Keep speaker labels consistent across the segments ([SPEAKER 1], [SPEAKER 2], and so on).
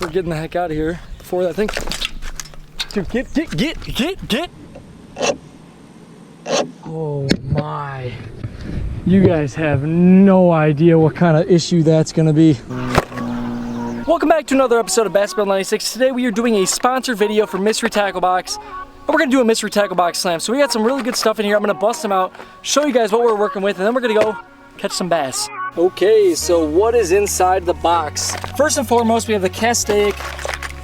[SPEAKER 1] we're getting the heck out of here before that thing. Dude, get. Oh my. You guys have no idea what kind of issue that's gonna be. Welcome back to another episode of Basketball 96. Today we are doing a sponsored video for Mystery Tackle Box. And we're gonna do a Mystery Tackle Box Slam. So we got some really good stuff in here. I'm gonna bust them out, show you guys what we're working with, and then we're gonna go catch some bass. Okay, so what is inside the box? First and foremost, we have the Castaic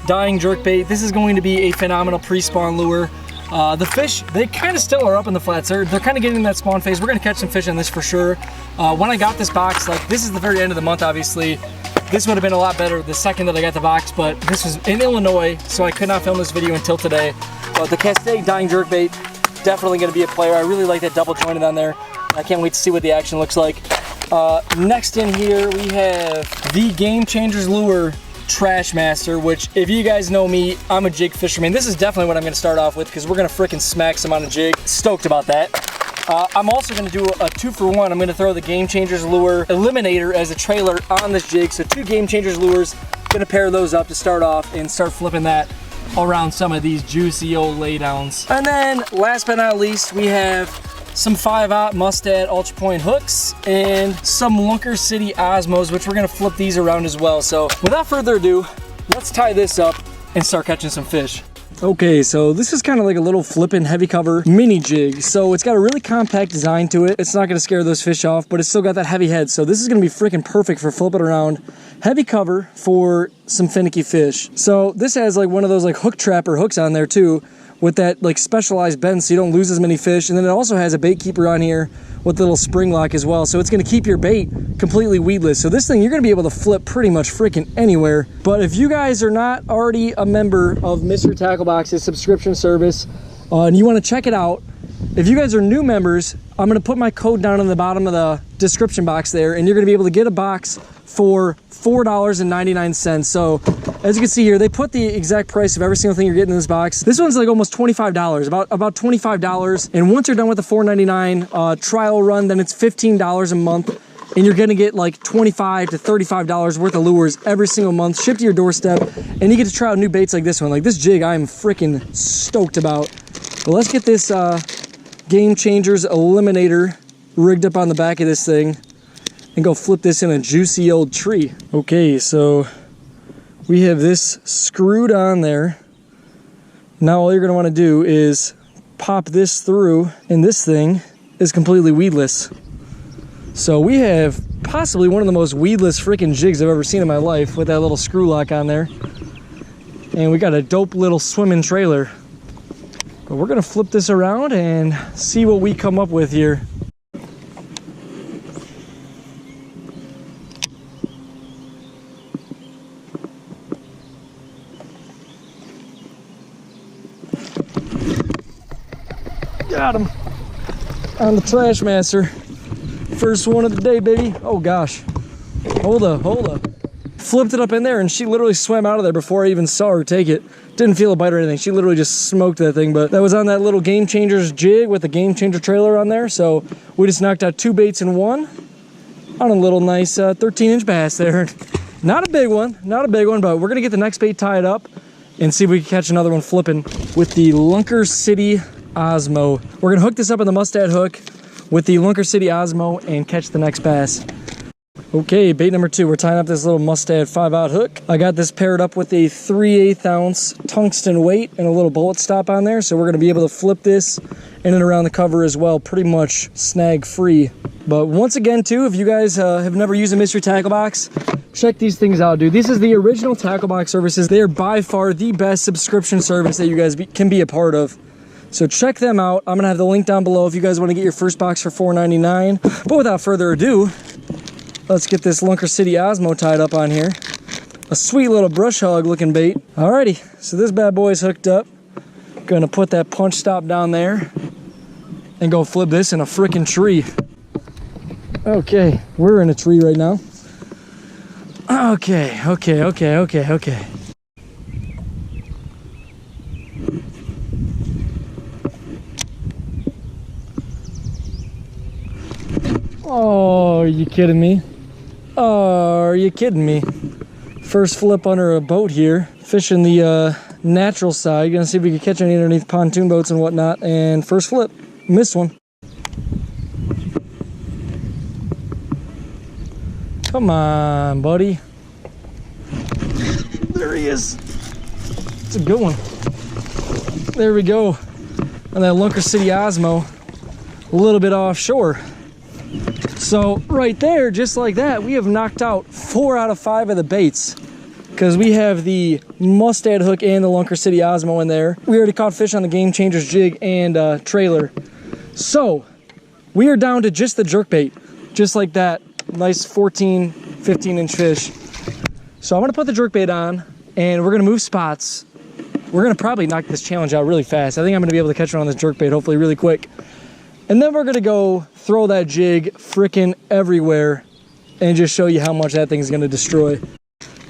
[SPEAKER 1] Dying Jerkbait. This is going to be a phenomenal pre-spawn lure. The fish, they kind of still are up in the flats. They're kind of getting in that spawn phase. We're gonna catch some fish on this for sure. When I got this box, like this is the very end of the month, obviously. This would have been a lot better the second that I got the box, but this was in Illinois, so I could not film this video until today. But the Castaic Dying Jerkbait, definitely gonna be a player. I really like that double jointed on there. I can't wait to see what the action looks like. Next in here, we have the Game Changers Lure Trash Master, which if you guys know me, I'm a jig fisherman. This is definitely what I'm gonna start off with because we're gonna frickin' smack some on a jig. Stoked about that. I'm also gonna do a 2-for-1. I'm gonna throw the Game Changers Lure Eliminator as a trailer on this jig. So 2 Game Changers lures, gonna pair those up to start off and start flipping that around some of these juicy old laydowns. And then last but not least, we have some 5/0 Mustad Ultra Point hooks and some Lunker City Osmos, which we're gonna flip these around as well. So without further ado, let's tie this up and start catching some fish. Okay, so this is kind of like a little flippin' heavy cover mini jig. So it's got a really compact design to it. It's not gonna scare those fish off, but it's still got that heavy head. So this is gonna be freaking perfect for flipping around. Heavy cover for some finicky fish. So this has like one of those like hook trapper hooks on there too, with that like specialized bend so you don't lose as many fish. And then it also has a bait keeper on here with the little spring lock as well. So it's gonna keep your bait completely weedless. So this thing, you're gonna be able to flip pretty much freaking anywhere. But if you guys are not already a member of Mystery Tackle Box's subscription service and you wanna check it out, if you guys are new members, I'm gonna put my code down in the bottom of the description box there, and you're gonna be able to get a box for $4.99. So as you can see here, they put the exact price of every single thing you're getting in this box. This one's like almost $25, about $25. And once you're done with the $4.99 trial run, then it's $15 a month. And you're gonna get like $25 to $35 worth of lures every single month, shipped to your doorstep. And you get to try out new baits like this one. Like this jig, I am freaking stoked about. But let's get this Game Changers Eliminator rigged up on the back of this thing and go flip this in a juicy old tree. Okay, so we have this screwed on there. Now all you're gonna wanna do is pop this through, and this thing is completely weedless. So we have possibly one of the most weedless freaking jigs I've ever seen in my life with that little screw lock on there. And we got a dope little swimming trailer. But we're gonna flip this around and see what we come up with here. Got him on the Trash Master. First one of the day, baby. Oh gosh. Hold up. Flipped it up in there and she literally swam out of there before I even saw her take it. Didn't feel a bite or anything. She literally just smoked that thing, but that was on that little Game Changers jig with the Game Changer trailer on there. So we just knocked out 2 baits in one on a little nice 13-inch bass there. Not a big one, but we're gonna get the next bait tied up and see if we can catch another one flipping with the Lunker City Osmo. We're gonna hook this up in the Mustad hook with the Lunker City Osmo and catch the next bass. Okay, bait number 2. We're tying up this little Mustad 5/0 hook. I got this paired up with a 3/8 ounce tungsten weight and a little bullet stop on there. So we're gonna be able to flip this in and around the cover as well, pretty much snag free. But once again too, if you guys have never used a Mystery Tackle Box, check these things out, dude. This is the original Tackle Box services. They are by far the best subscription service that you guys can be a part of. So check them out. I'm gonna have the link down below if you guys wanna get your first box for $4.99. But without further ado, let's get this Lunker City Osmo tied up on here. A sweet little brush hog looking bait. Alrighty, so this bad boy is hooked up. Gonna put that punch stop down there and go flip this in a freaking tree. Okay, we're in a tree right now. Okay. Oh, are you kidding me? Oh, are you kidding me? First flip under a boat here, fishing the natural side. Gonna see if we can catch any underneath pontoon boats and whatnot. And first flip, missed one. Come on, buddy. There he is. It's a good one. There we go. And that Lunker City Osmo, a little bit offshore. So right there, just like that, we have knocked out 4 out of 5 of the baits because we have the Mustad hook and the Lunker City Osmo in there. We already caught fish on the Game Changers jig and trailer. So we are down to just the jerkbait, just like that. Nice 14, 15-inch fish. So I'm gonna put the jerkbait on and we're gonna move spots. We're gonna probably knock this challenge out really fast. I think I'm gonna be able to catch it on this jerkbait, hopefully really quick. And then we're gonna go throw that jig frickin' everywhere and just show you how much that thing's gonna destroy.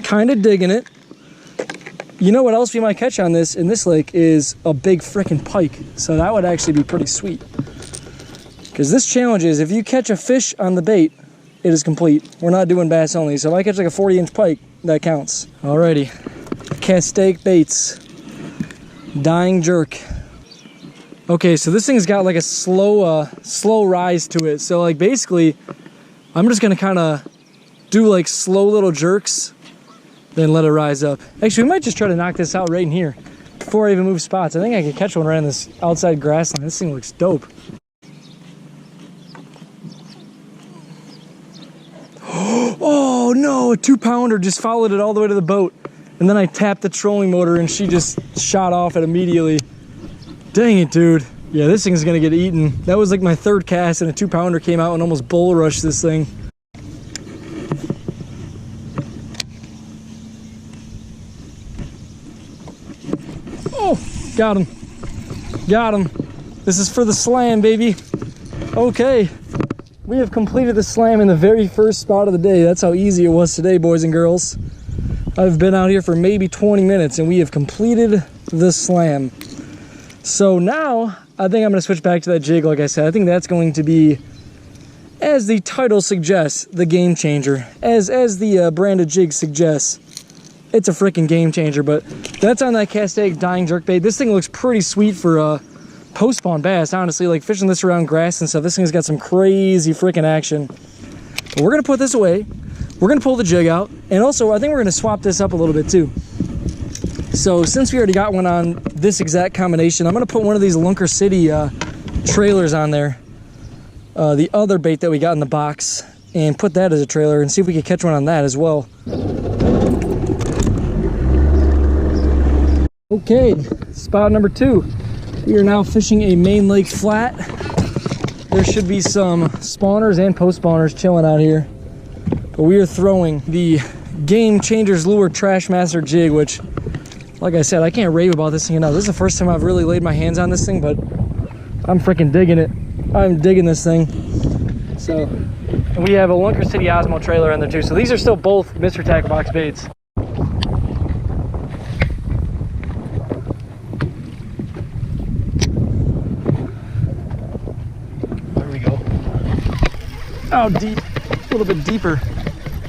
[SPEAKER 1] Kinda digging it. You know what else we might catch on this in this lake is a big frickin' pike. So that would actually be pretty sweet. Because this challenge is if you catch a fish on the bait, it is complete. We're not doing bass only. So if I catch like a 40-inch pike, that counts. Alrighty, Castaic baits, dying jerk. Okay, so this thing's got like a slow rise to it. So like basically, I'm just gonna kind of do like slow little jerks, then let it rise up. Actually, we might just try to knock this out right in here before I even move spots. I think I could catch one right on this outside grass line. This thing looks dope. Oh no, a 2-pounder just followed it all the way to the boat. And then I tapped the trolling motor and she just shot off it immediately. Dang it, dude. Yeah, this thing's gonna get eaten. That was like my 3rd cast and a 2-pounder came out and almost bull rushed this thing. Oh, got him. Got him. This is for the slam, baby. Okay. We have completed the slam in the very first spot of the day. That's how easy it was today, boys and girls. I've been out here for maybe 20 minutes and we have completed the slam. So now I think I'm gonna switch back to that jig. Like I said, I think that's going to be, as the title suggests, the Game Changer. As the branded jig suggests, it's a freaking game changer. But that's on that Castaic dying jerkbait. This thing looks pretty sweet for post-spawn bass, honestly. Like fishing this around grass and stuff, this thing's got some crazy freaking action. But we're gonna put this away. We're gonna pull the jig out, and also I think we're gonna swap this up a little bit too. So since we already got one on this exact combination, I'm gonna put one of these Lunker City trailers on there, the other bait that we got in the box, and put that as a trailer and see if we can catch one on that as well. Okay, spot number 2. We are now fishing a main lake flat. There should be some spawners and post spawners chilling out here. But we are throwing the Game Changers Lure Trashmaster jig, which, like I said, I can't rave about this thing enough. This is the first time I've really laid my hands on this thing, but I'm freaking digging it. I'm digging this thing. So, and we have a Lunker City Osmo trailer in there too. So these are still both Mr. Tackle Box baits. Oh, deep, a little bit deeper.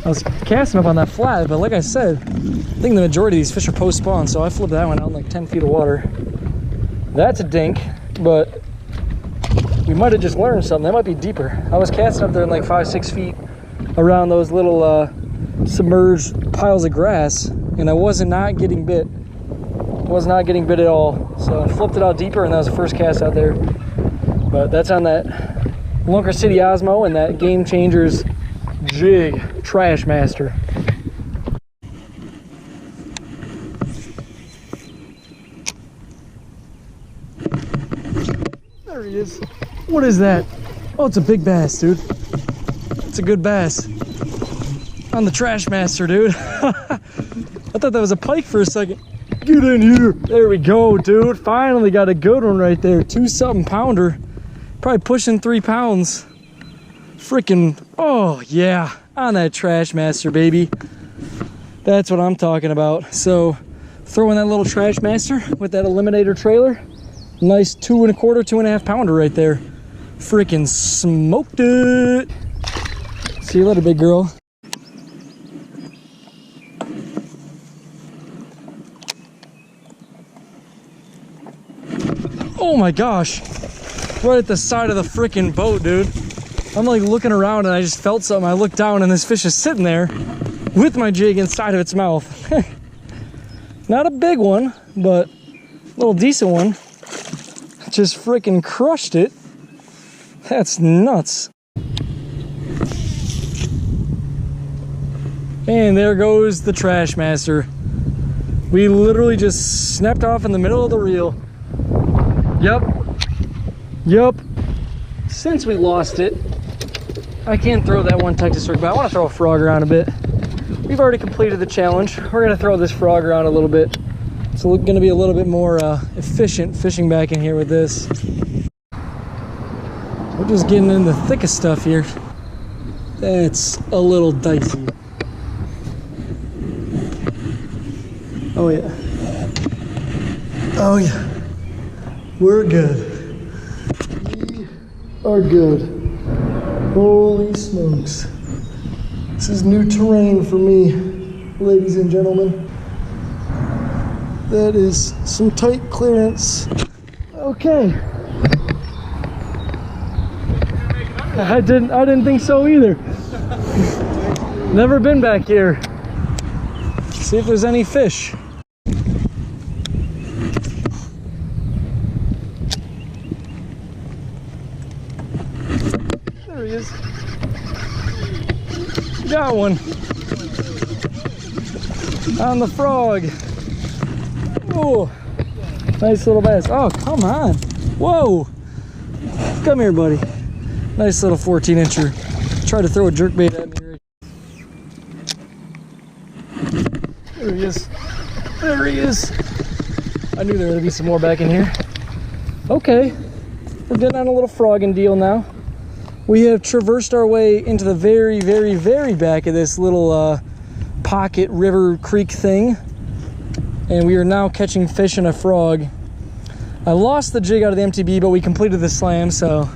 [SPEAKER 1] I was casting up on that flat, but like I said, I think the majority of these fish are post-spawn, so I flipped that one out in like 10 feet of water. That's a dink, but we might have just learned something. That might be deeper. I was casting up there in like 5-6 feet around those little submerged piles of grass, and I was not getting bit. Was not getting bit at all. So I flipped it out deeper, and that was the first cast out there. But that's on that Lunker City Osmo and that Game Changers jig Trashmaster. There he is. What is that? Oh, it's a big bass, dude. It's a good bass. On the Trashmaster, dude. I thought that was a pike for a second. Get in here. There we go, dude. Finally got a good one right there. 2-something pounder. Probably pushing 3 pounds. Freaking, oh yeah, on that Trashmaster, baby. That's what I'm talking about. So, throwing that little Trashmaster with that Eliminator trailer. Nice 2 1/4, 2.5 pounder right there. Freaking smoked it. See you later, big girl. Oh my gosh. Right at the side of the freaking boat, dude. I'm like looking around and I just felt something. I looked down and this fish is sitting there with my jig inside of its mouth. Not a big one, but a little decent one. Just freaking crushed it. That's nuts. And there goes the trash master. We literally just snapped off in the middle of the reel. Yup. Since we lost it, I can't throw that one Texas rig, but I want to throw a frog around a bit. We've already completed the challenge. We're going to throw this frog around a little bit. So we're going to be a little bit more efficient fishing back in here with this. We're just getting in the thick of stuff here. That's a little dicey. Oh yeah. Oh yeah. We're good. We are good. Holy smokes. This is new terrain for me, ladies and gentlemen. That is some tight clearance. Okay. I didn't think so either. Never been back here. See if there's any fish. There he is. Got one. On the frog. Oh, nice little bass. Oh, come on. Whoa. Come here, buddy. Nice little 14-incher. Try to throw a jerkbait at me. There he is. There he is. I knew there would be some more back in here. Okay. We're getting on a little frogging deal now. We have traversed our way into the very, very, very back of this little pocket river creek thing. And we are now catching fish and a frog. I lost the jig out of the MTB, but we completed the slam, so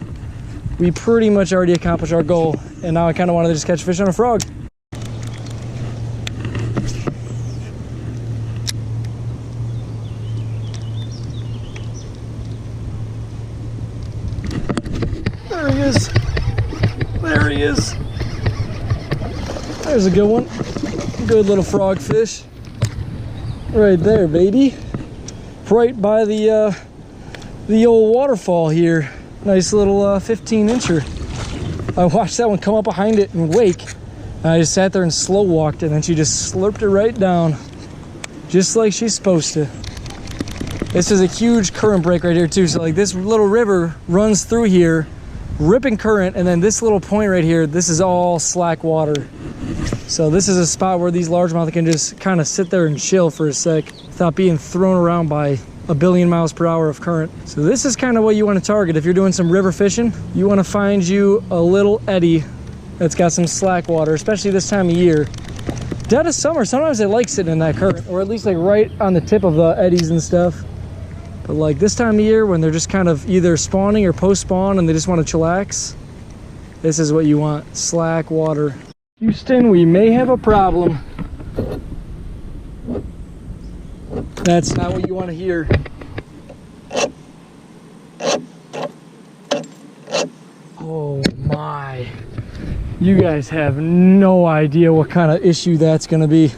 [SPEAKER 1] we pretty much already accomplished our goal. And now I kind of wanted to just catch fish on a frog. There he is. There he is. There's a good one. Good little frog fish. Right there, baby. Right by the old waterfall here. Nice little 15-incher. I watched that one come up behind it and wake. And I just sat there and slow walked it, and then she just slurped it right down. Just like she's supposed to. This is a huge current break right here too. So like this little river runs through here, ripping current, and then this little point right here, this is all slack water. So this is a spot where these largemouth can just kind of sit there and chill for a sec without being thrown around by a billion miles per hour of current. So this is kind of what you want to target if you're doing some river fishing. You want to find you a little eddy that's got some slack water, especially this time of year. Dead of summer, sometimes they like sitting in that current, or at least like right on the tip of the eddies and stuff. But like this time of year when they're just kind of either spawning or post-spawn and they just want to chillax, this is what you want, slack water. Houston, we may have a problem. That's not what you want to hear. Oh my. You guys have no idea what kind of issue that's going to be.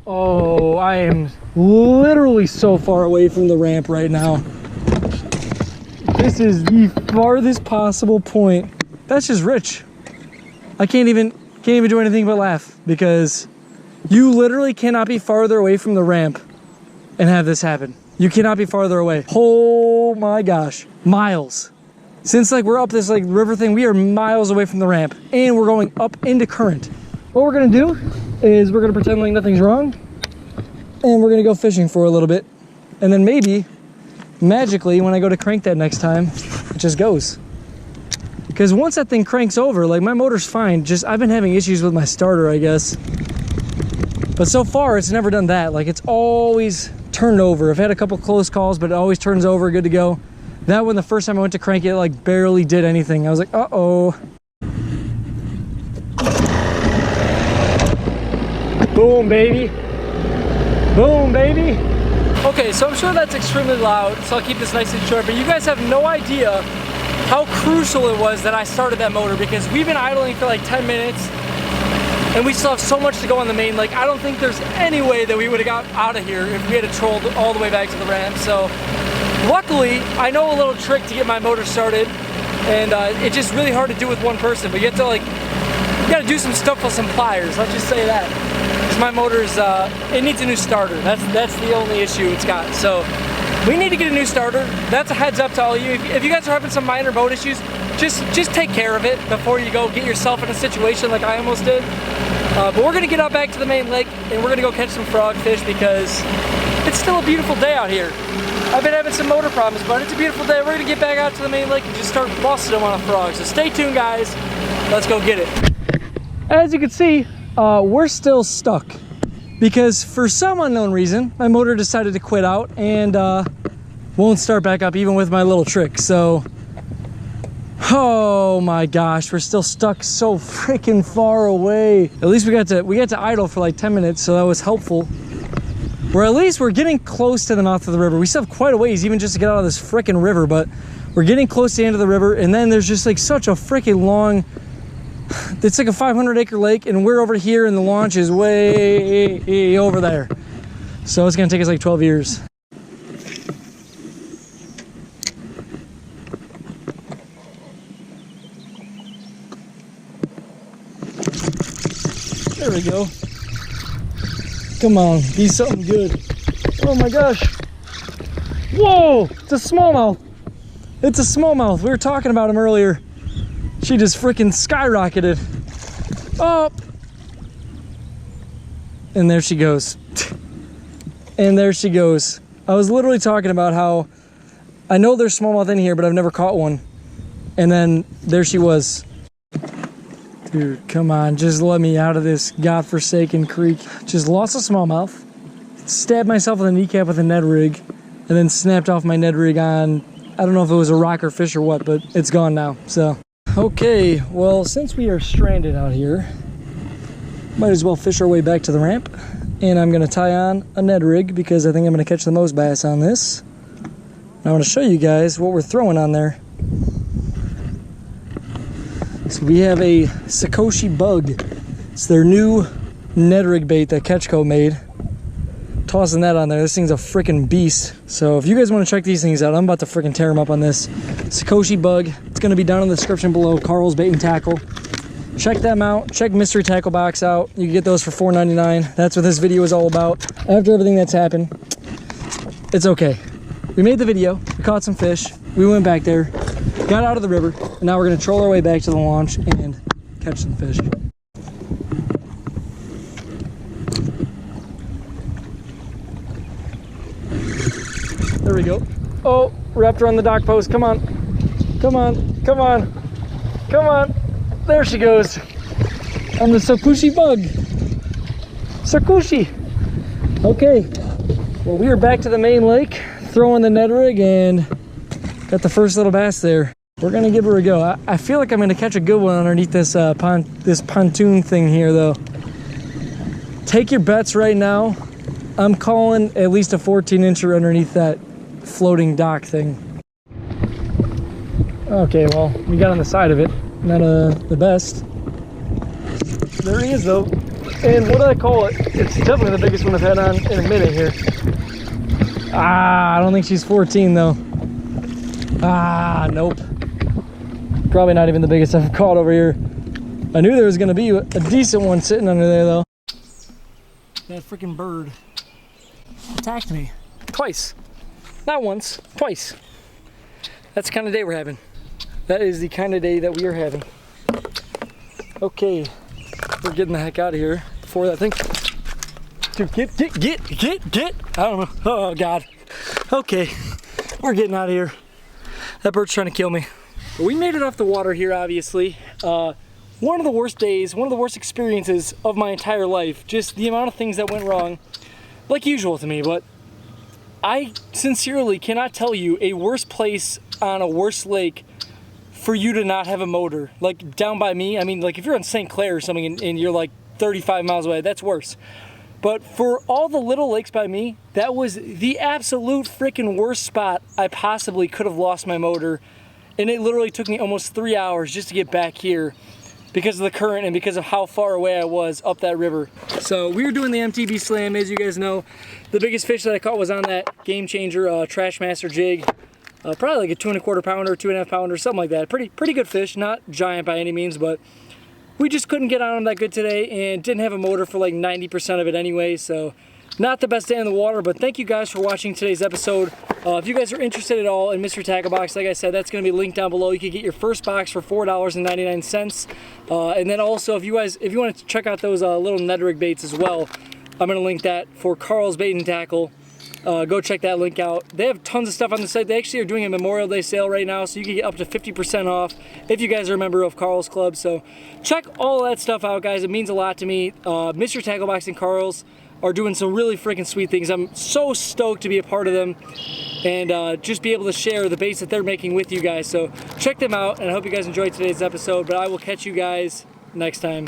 [SPEAKER 1] Oh, I am literally so far away from the ramp right now. This is the farthest possible point. That's just rich. I can't even do anything but laugh because you literally cannot be farther away from the ramp and have this happen. You cannot be farther away. Oh my gosh, miles. Since like we're up this like river thing, we are miles away from the ramp and we're going up into current. What we're gonna do is we're gonna pretend like nothing's wrong and we're gonna go fishing for a little bit. And then maybe magically when I go to crank that next time, it just goes. Because once that thing cranks over, like my motor's fine, just I've been having issues with my starter, I guess. But so far it's never done that. Like it's always turned over. I've had a couple close calls, but it always turns over, good to go. That one, the first time I went to crank it, like barely did anything. I was like, uh-oh. Boom, baby. Boom, baby. Okay, so I'm sure that's extremely loud, so I'll keep this nice and short, but you guys have no idea how crucial it was that I started that motor, because we've been idling for like 10 minutes and we still have so much to go on the main. Like, I don't think there's any way that we would have got out of here if we had trolled all the way back to the ramp. So luckily, I know a little trick to get my motor started, and it's just really hard to do with one person, but you have to like, you gotta do some stuff with some pliers, let's just say that. Because my motor's, it needs a new starter. That's the only issue it's got. So we need to get a new starter. That's a heads up to all of you. If you guys are having some minor boat issues, just take care of it before you go get yourself in a situation like I almost did. But we're gonna get out back to the main lake and we're gonna go catch some frogfish because it's still a beautiful day out here. I've been having some motor problems, but it's a beautiful day. We're gonna get back out to the main lake and just start busting them on a frog. So stay tuned, guys. Let's go get it. As you can see, we're still stuck because for some unknown reason, my motor decided to quit out and won't start back up even with my little trick. So, oh my gosh, we're still stuck so freaking far away. At least we got to idle for like 10 minutes, so that was helpful. Or at least we're getting close to the mouth of the river. We still have quite a ways even just to get out of this freaking river, but we're getting close to the end of the river, and then there's just like such a freaking long, it's like a 500-acre lake, and we're over here and the launch is way over there. So it's gonna take us like 12 years. There we go. Come on, be something good. Oh my gosh. Whoa, it's a smallmouth. It's a smallmouth. We were talking about him earlier. She just freaking skyrocketed. Oh. And there she goes. And there she goes. I was literally talking about how I know there's smallmouth in here, but I've never caught one. And then there she was. Dude, come on, just let me out of this godforsaken creek. Just lost a smallmouth, stabbed myself with a kneecap with a Ned rig, and then snapped off my Ned rig on, I don't know if it was a rock or fish or what, but it's gone now, so. Okay, well, since we are stranded out here, might as well fish our way back to the ramp. And I'm gonna tie on a Ned rig because I think I'm gonna catch the most bass on this. And I wanna show you guys what we're throwing on there. So we have a Sakoshi bug. It's their new Ned rig bait that Ketchco made. Tossing that on there. This thing's a freaking beast. So if you guys want to check these things out, I'm about to freaking tear them up on this Sakoshi bug. It's going to be down in the description below. Carl's Bait and Tackle. Check them out. Check Mystery Tackle Box out. You can get those for $4.99. That's what this video is all about. After everything that's happened, it's okay. We made the video. We caught some fish. We went back there. Got out of the river, and now we're going to troll our way back to the launch and catch some fish. There we go. Oh, wrapped around the dock post. Come on. Come on. Come on. Come on. There she goes. On the Sakoshi bug. Sakoshi. Okay. Well, we are back to the main lake, throwing the Ned rig, and got the first little bass there. We're gonna give her a go. I feel like I'm gonna catch a good one underneath this this pontoon thing here, though. Take your bets right now. I'm calling at least a 14-incher underneath that floating dock thing. Okay, well, we got on the side of it. Not the best. There he is, though. And what do I call it? It's definitely the biggest one I've had on in a minute here. Ah, I don't think she's 14, though. Ah, nope. Probably not even the biggest I've caught over here. I knew there was gonna be a decent one sitting under there, though. That freaking bird attacked me twice. Not once, twice. That's the kind of day we're having. That is the kind of day that we are having. Okay, we're getting the heck out of here before that thing. Dude, get. I don't know. Oh, God. Okay, we're getting out of here. That bird's trying to kill me. But we made it off the water here, obviously. One of the worst days, one of the worst experiences of my entire life. Just the amount of things that went wrong, like usual to me, but I sincerely cannot tell you a worse place on a worse lake for you to not have a motor. Like down by me, I mean, like if you're in St. Clair or something and you're like 35 miles away, that's worse. But for all the little lakes by me, that was the absolute freaking worst spot I possibly could have lost my motor. And it literally took me almost 3 hours just to get back here because of the current and because of how far away I was up that river. So we were doing the MTB slam, as you guys know. The biggest fish that I caught was on that Game Changer Trashmaster jig. Probably like a 2 1/4 pounder, 2 1/2 pounder, something like that. Pretty good fish, not giant by any means, but we just couldn't get on them that good today and didn't have a motor for like 90% of it anyway, so not the best day in the water. But thank you guys for watching today's episode. If you guys are interested at all in Mr. Tackle Box, like I said, that's going to be linked down below. You can get your first box for $4.99. And then also, if you want to check out those little Ned rig baits as well, I'm going to link that for Carl's Bait and Tackle. Go check that link out. They have tons of stuff on the site. They actually are doing a Memorial Day sale right now, so you can get up to 50% off if you guys are a member of Carl's Club. So check all that stuff out, guys. It means a lot to me. Mr. Tackle Box and Carl's are doing some really freaking sweet things. I'm so stoked to be a part of them and just be able to share the baits that they're making with you guys. So check them out, and I hope you guys enjoyed today's episode, but I will catch you guys next time.